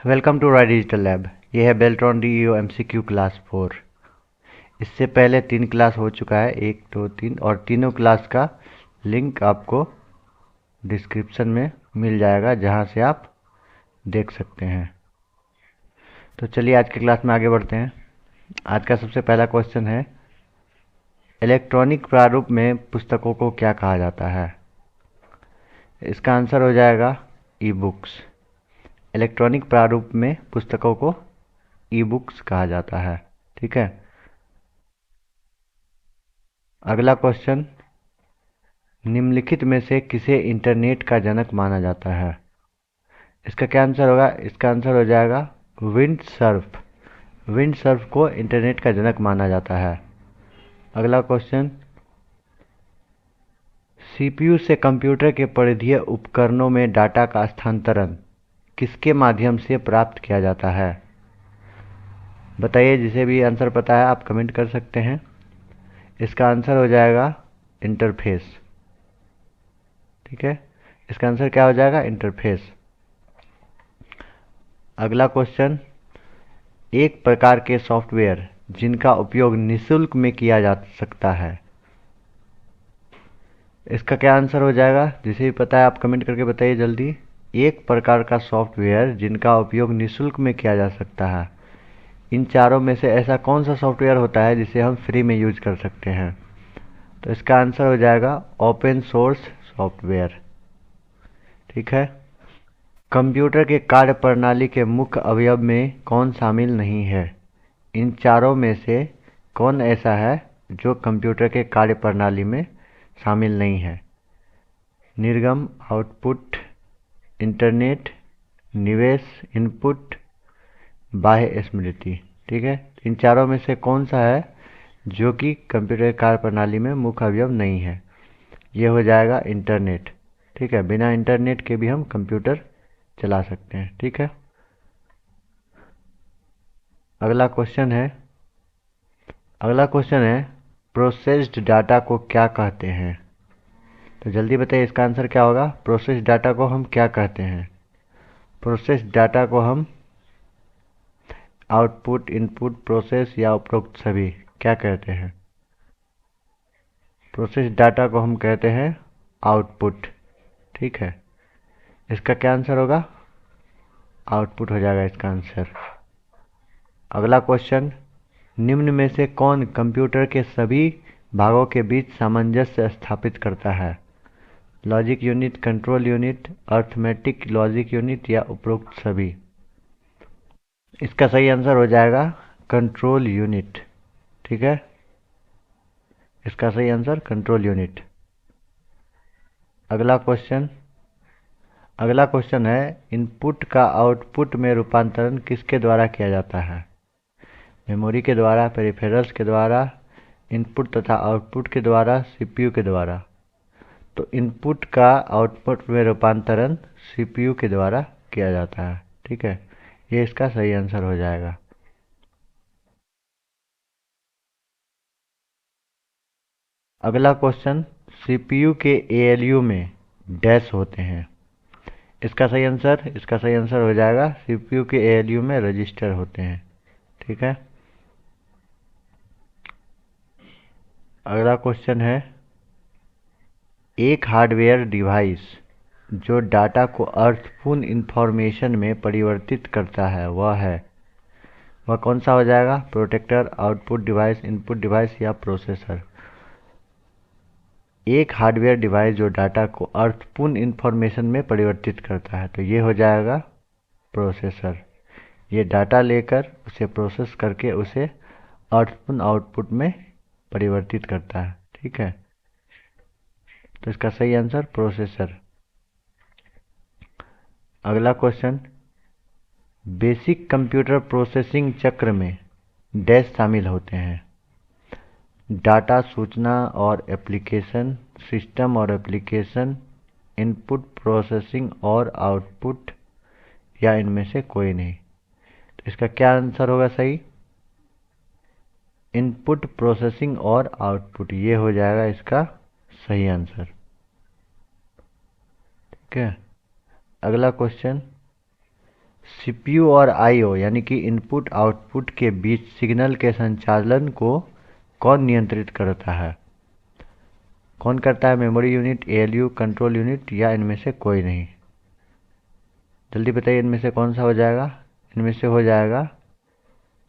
Welcome to Rai digital lab. ये है Beltron DEO MCQ class 4। इससे पहले 3 क्लास हो चुका है, 1 2 3, और तीनों क्लास का लिंक आपको डिस्क्रिप्शन में मिल जाएगा, जहां से आप देख सकते हैं। तो चलिए आज की क्लास में आगे बढ़ते हैं। आज का सबसे पहला क्वेश्चन है, इलेक्ट्रॉनिक प्रारूप में पुस्तकों को क्या कहा जाता है? इसका आंसर हो जाएगा ई बुक्स। इलेक्ट्रॉनिक प्रारूप में पुस्तकों को ई बुक्स कहा जाता है। ठीक है। अगला क्वेश्चन, निम्नलिखित में से किसे इंटरनेट का जनक माना जाता है? इसका क्या आंसर होगा? इसका आंसर हो जाएगा विंडसर्फ। विंडसर्फ को इंटरनेट का जनक माना जाता है। अगला क्वेश्चन, सीपीयू से कंप्यूटर के परिधीय उपकरणों में डाटा का स्थानांतरण किसके माध्यम से प्राप्त किया जाता है? बताइए, जिसे भी आंसर पता है आप कमेंट कर सकते हैं। इसका आंसर हो जाएगा इंटरफेस। ठीक है, इसका आंसर क्या हो जाएगा? इंटरफेस। अगला क्वेश्चन, एक प्रकार के सॉफ्टवेयर जिनका उपयोग निःशुल्क में किया जा सकता है। इसका क्या आंसर हो जाएगा? जिसे भी पता है आप कमेंट करके बताइए जल्दी। एक प्रकार का सॉफ्टवेयर जिनका उपयोग निःशुल्क में किया जा सकता है। इन चारों में से ऐसा कौन सा सॉफ्टवेयर होता है जिसे हम फ्री में यूज कर सकते हैं? तो इसका आंसर हो जाएगा ओपन सोर्स सॉफ्टवेयर। ठीक है। कंप्यूटर के कार्यप्रणाली के मुख्य अवयव में कौन शामिल नहीं है? इन चारों में से कौन ऐसा है जो कंप्यूटर के कार्यप्रणाली में शामिल नहीं है? निर्गम, आउटपुट, इंटरनेट, निवेश, इनपुट, बाह्य स्मृति। ठीक है, इन चारों में से कौन सा है जो कि कंप्यूटर कार्यप्रणाली में मुख्य अवयव नहीं है? ये हो जाएगा इंटरनेट। ठीक है, बिना इंटरनेट के भी हम कंप्यूटर चला सकते हैं। ठीक है। अगला क्वेश्चन है, प्रोसेस्ड डाटा को क्या कहते हैं? तो जल्दी बताइए, इसका आंसर क्या होगा? प्रोसेस्ड डाटा को हम क्या कहते हैं? प्रोसेस्ड डाटा को हम आउटपुट, इनपुट, प्रोसेस या उपरोक्त सभी क्या कहते हैं? प्रोसेस्ड डाटा को हम कहते हैं आउटपुट। ठीक है, इसका क्या आंसर होगा? आउटपुट हो जाएगा इसका आंसर। अगला क्वेश्चन, निम्न में से कौन कंप्यूटर के सभी भागों के बीच सामंजस्य स्थापित करता है? Logic unit, control unit, arithmetic logic unit या उपरोक्त सभी? इसका सही आंसर हो जाएगा कंट्रोल यूनिट। ठीक है, इसका सही आंसर कंट्रोल यूनिट। अगला क्वेश्चन है, इनपुट का आउटपुट में रूपांतरण किसके द्वारा किया जाता है? मेमोरी के द्वारा, पेरिफेरल्स के द्वारा, इनपुट तथा आउटपुट के द्वारा, सीपीयू के द्वारा? तो इनपुट का आउटपुट में रूपांतरण सीपीयू के द्वारा किया जाता है। ठीक है, ये इसका सही आंसर हो जाएगा। अगला क्वेश्चन, सीपीयू के एएलयू में डैश होते हैं। इसका सही आंसर हो जाएगा सीपीयू के एएलयू में रजिस्टर होते हैं। ठीक है। अगला क्वेश्चन है, एक हार्डवेयर डिवाइस जो डाटा को अर्थपूर्ण इंफॉर्मेशन में परिवर्तित करता है वह कौन सा हो जाएगा? Protector, output device, input device या प्रोसेसर? एक हार्डवेयर डिवाइस जो डाटा को अर्थपूर्ण इंफॉर्मेशन में परिवर्तित करता है, तो ये हो जाएगा प्रोसेसर। ये डाटा लेकर उसे प्रोसेस करके उसे अर्थपूर्ण आउटपुट में परिवर्तित करता है। ठीक है, तो इसका सही आंसर प्रोसेसर। अगला क्वेश्चन, बेसिक कंप्यूटर प्रोसेसिंग चक्र में डैश शामिल होते हैं। डाटा, सूचना और एप्लीकेशन, सिस्टम और एप्लीकेशन, इनपुट प्रोसेसिंग और आउटपुट, या इनमें से कोई नहीं? तो इसका क्या आंसर होगा सही? इनपुट, प्रोसेसिंग और आउटपुट, ये हो जाएगा इसका सही आंसर। ठीक है। अगला क्वेश्चन, सीपीयू और आईओ यानी कि इनपुट आउटपुट के बीच सिग्नल के संचालन को कौन नियंत्रित करता है? कौन करता है? Memory unit, ALU, control unit या इनमें से कोई नहीं? जल्दी बताइए, इनमें से कौन सा हो जाएगा? इनमें से हो जाएगा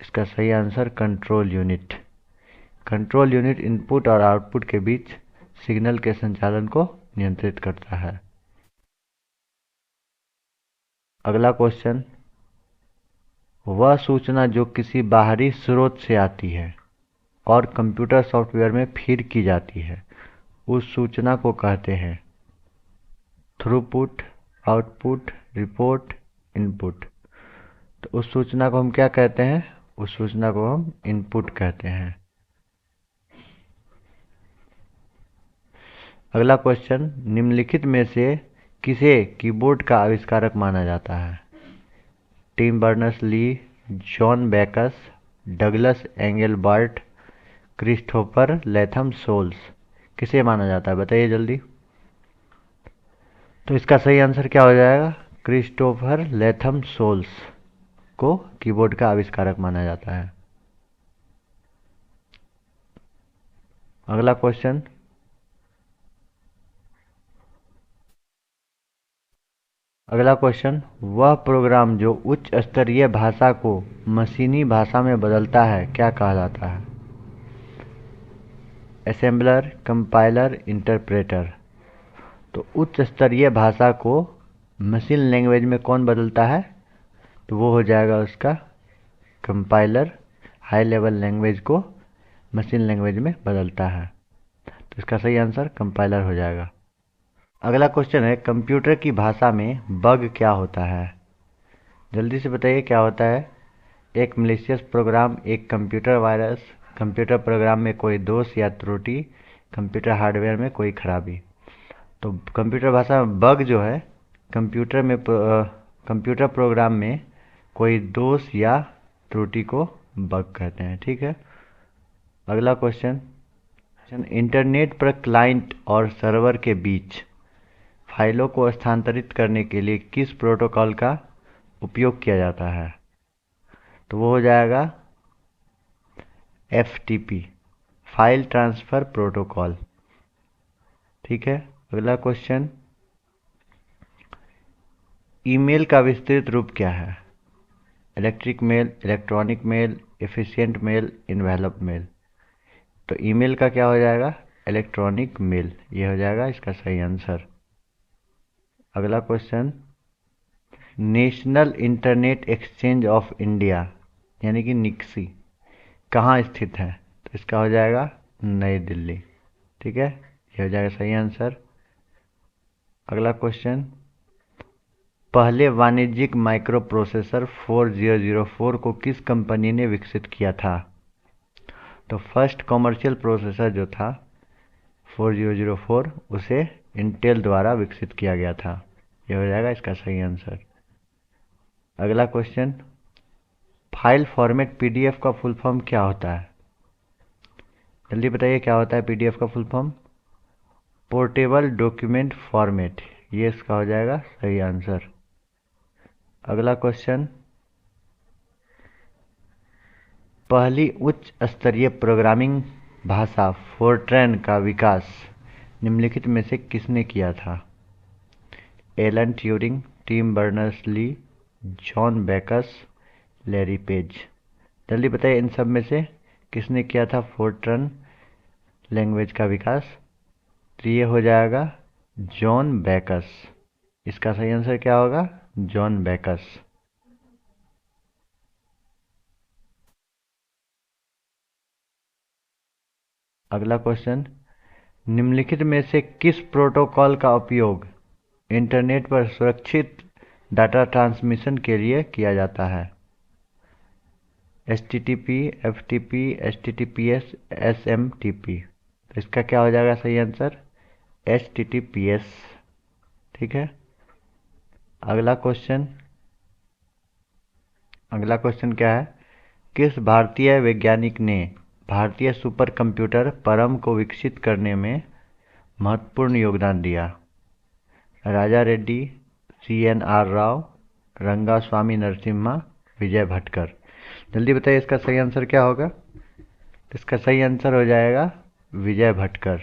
इसका सही answer control unit. Control unit input और आउटपुट के बीच सिग्नल के संचालन को नियंत्रित करता है। अगला क्वेश्चन, वह सूचना जो किसी बाहरी स्रोत से आती है और कंप्यूटर सॉफ्टवेयर में फीड की जाती है, उस सूचना को कहते हैं थ्रूपुट, आउटपुट, रिपोर्ट, इनपुट। तो उस सूचना को हम क्या कहते हैं? उस सूचना को हम इनपुट कहते हैं। अगला क्वेश्चन, निम्नलिखित में से किसे कीबोर्ड का आविष्कारक माना जाता है? Tim Berners Lee, John Backus, Douglas Engelbart, Christopher Latham Sholes. किसे माना जाता है? बताइए जल्दी। तो इसका सही आंसर क्या हो जाएगा? क्रिस्टोफर लैथम सोल्स को कीबोर्ड का आविष्कारक माना जाता है। अगला क्वेश्चन, वह प्रोग्राम जो उच्च स्तरीय भाषा को मशीनी भाषा में बदलता है क्या कहलाता है? Assembler, compiler, interpreter. तो उच्च स्तरीय भाषा को मशीन लैंग्वेज में कौन बदलता है? तो वो हो जाएगा उसका कंपाइलर। हाई लेवल लैंग्वेज को मशीन लैंग्वेज में बदलता है। तो इसका सही आंसर कंपाइलर हो जाएगा। अगला क्वेश्चन है, कंप्यूटर की भाषा में बग क्या होता है? जल्दी से बताइए क्या होता है? एक मलिशियस प्रोग्राम, एक कंप्यूटर वायरस, कंप्यूटर प्रोग्राम में कोई दोष या त्रुटि, कंप्यूटर हार्डवेयर में कोई खराबी। तो कंप्यूटर भाषा में बग जो है, कंप्यूटर प्रोग्राम में कोई दोष या त्रुटि को बग कहते हैं। ठीक है। अगला क्वेश्चन, इंटरनेट पर क्लाइंट और सर्वर के बीच फाइलों को स्थानांतरित करने के लिए किस प्रोटोकॉल का उपयोग किया जाता है? तो वो हो जाएगा FTP, फाइल ट्रांसफर प्रोटोकॉल। ठीक है। अगला क्वेश्चन, ईमेल का विस्तृत रूप क्या है? Electric mail, electronic mail, efficient mail, envelope mail. तो ईमेल का क्या हो जाएगा? Electronic mail. ये हो जाएगा इसका सही आंसर। अगला question, national internet exchange of India यानी कि निक्सी कहाँ स्थित है? तो इसका हो जाएगा नई दिल्ली। ठीक है, ये हो जाएगा सही आंसर। अगला क्वेश्चन, पहले वाणिज्यिक माइक्रो प्रोसेसर 4004 को किस कंपनी ने विकसित किया था? तो फर्स्ट कॉमर्शियल प्रोसेसर जो था 4004 उसे इंटेल द्वारा विकसित किया गया था। यह हो जाएगा इसका सही आंसर। अगला क्वेश्चन, फाइल फॉर्मेट PDF का फुल फॉर्म क्या होता है? जल्दी बताइए क्या होता है PDF का full form? Portable document format. ये इसका हो जाएगा सही आंसर। अगला क्वेश्चन, पहली उच्च स्तरीय प्रोग्रामिंग भाषा फोर्ट्रैन का विकास निम्नलिखित में से किसने किया था? Alan Turing, Tim Berners Lee, John Backus, Larry Page. जल्दी बताइए इन सब में से किसने किया था फोर्ट्रन लैंग्वेज का विकास? तो ये हो जाएगा जॉन बैकस। इसका सही आंसर क्या होगा? John Bacchus. अगला क्वेश्चन, निम्नलिखित में से किस प्रोटोकॉल का उपयोग इंटरनेट पर सुरक्षित डाटा ट्रांसमिशन के लिए किया जाता है? HTTP, FTP, HTTPS, SMTP। तो इसका क्या हो जाएगा सही आंसर? HTTPS। ठीक है। अगला क्वेश्चन क्या है? किस भारतीय वैज्ञानिक ने भारतीय सुपर कंप्यूटर परम को विकसित करने में महत्वपूर्ण योगदान दिया? राजा रेड्डी, CNR राव, रंगास्वामी नरसिम्हा विजय भटकर। जल्दी बताइए इसका सही आंसर क्या होगा। तो इसका सही आंसर हो जाएगा विजय भटकर।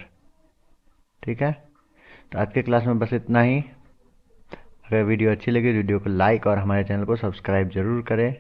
ठीक है, तो आज के क्लास में बस इतना ही। अगर वीडियो अच्छी लगी तो वीडियो को लाइक और हमारे चैनल को सब्सक्राइब जरूर करें।